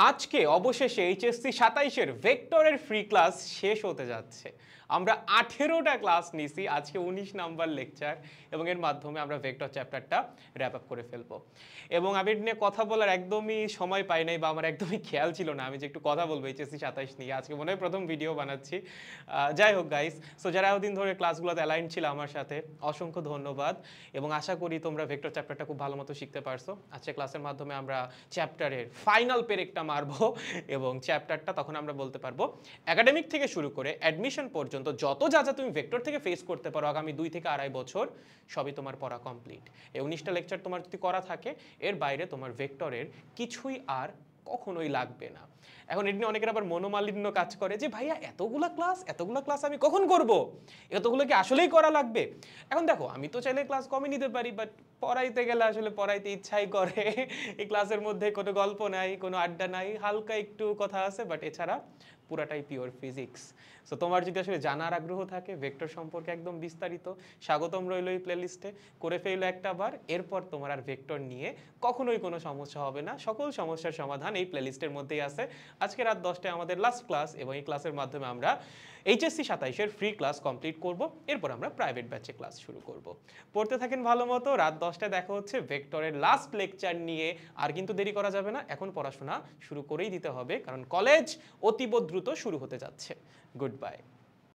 আজকে অবশেষে এইচএসসি ২৭-এর ভেক্টরের ফ্রি ক্লাস শেষ হতে যাচ্ছে। আমরা ১৮টা ক্লাস নিছি, আজকে ১৯ নাম্বার লেকচার এবং এর মাধ্যমে আমরা ভেক্টর চ্যাপ্টারটা র‍্যাপ আপ করে ফেলবো। এবং আমি এটা নিয়ে কথা বলার একদমই সময় পাই নাই বা আমার একদমই খেয়াল ছিল না আমি যে একটু কথা বলবো এইচএসসি ২৭ নিয়ে। আজকে মনে হয় প্রথম ভিডিও বানাচ্ছি। যাই হোক গাইস, সো যারা এতদিন ধরে ক্লাসগুলোতে অ্যালাইন ছিল আমার সাথে, অসংখ্য ধন্যবাদ এবং আশা করি তোমরা ভেক্টর চ্যাপ্টারটা খুব ভালো মতো শিখতে পারছো। আজকে ক্লাসের মাধ্যমে আমরা চ্যাপ্টারের ফাইনাল পেরেকটা মারবো এবং চ্যাপ্টারটা তখন আমরা বলতে পারবো একাডেমিক থেকে শুরু করে অ্যাডমিশন পর্যন্ত যত যা যা তুমি ভেক্টর থেকে ফেস করতে পারো আগামী 2 থেকে 2.5 বছর সবই তোমার পড়া কমপ্লিট। এই 19টা লেকচার তোমার যদি করা থাকে এর বাইরে তোমার ভেক্টরের কিছুই আর কখনোই লাগবে না। এখন এটি নিয়ে অনেকের আবার মনোমালিন্য কাজ করে যে ভাইয়া এতগুলা ক্লাস আমি কখন করব, এতগুলো কি আসলেই করা লাগবে? এখন দেখো, আমি তো চাইলে ক্লাস কমই নিতে পারি, বাট পড়াইতে গেলে আসলে পড়াইতে ইচ্ছাই করে। এই ক্লাসের মধ্যে কোনো গল্প নাই, কোনো আড্ডা নাই, হালকা একটু কথা আছে, বাট এছাড়া পুরাটাই পিওর ফিজিক্স। সো তোমার যদি আসলে জানার আগ্রহ থাকে ভেক্টর সম্পর্কে একদম বিস্তারিত, স্বাগতম রইল এই প্লেলিস্টে। করে ফেললো একটা বার, এরপর তোমার আর ভেক্টর নিয়ে কখনোই কোনো সমস্যা হবে না। সকল সমস্যার সমাধান এই প্লেলিস্টের মধ্যেই আছে। আজকে রাত 10টায় আমাদের লাস্ট ক্লাস এবং এই ক্লাসের মাধ্যমে আমরা এইচএসসি ২৭-এর ফ্রি ক্লাস কমপ্লিট করব। এরপর আমরা প্রাইভেট ব্যাচে ক্লাস শুরু করব। পড়তে থাকেন ভালো মতো। রাত 10টায় দেখা হচ্ছে ভেক্টরের লাস্ট লেকচার নিয়ে। আর কিন্তু দেরি করা যাবে না, এখন পড়াশোনা শুরু করেই দিতে হবে, কারণ কলেজ অতীব দ্রুত শুরু হতে যাচ্ছে। Good bye.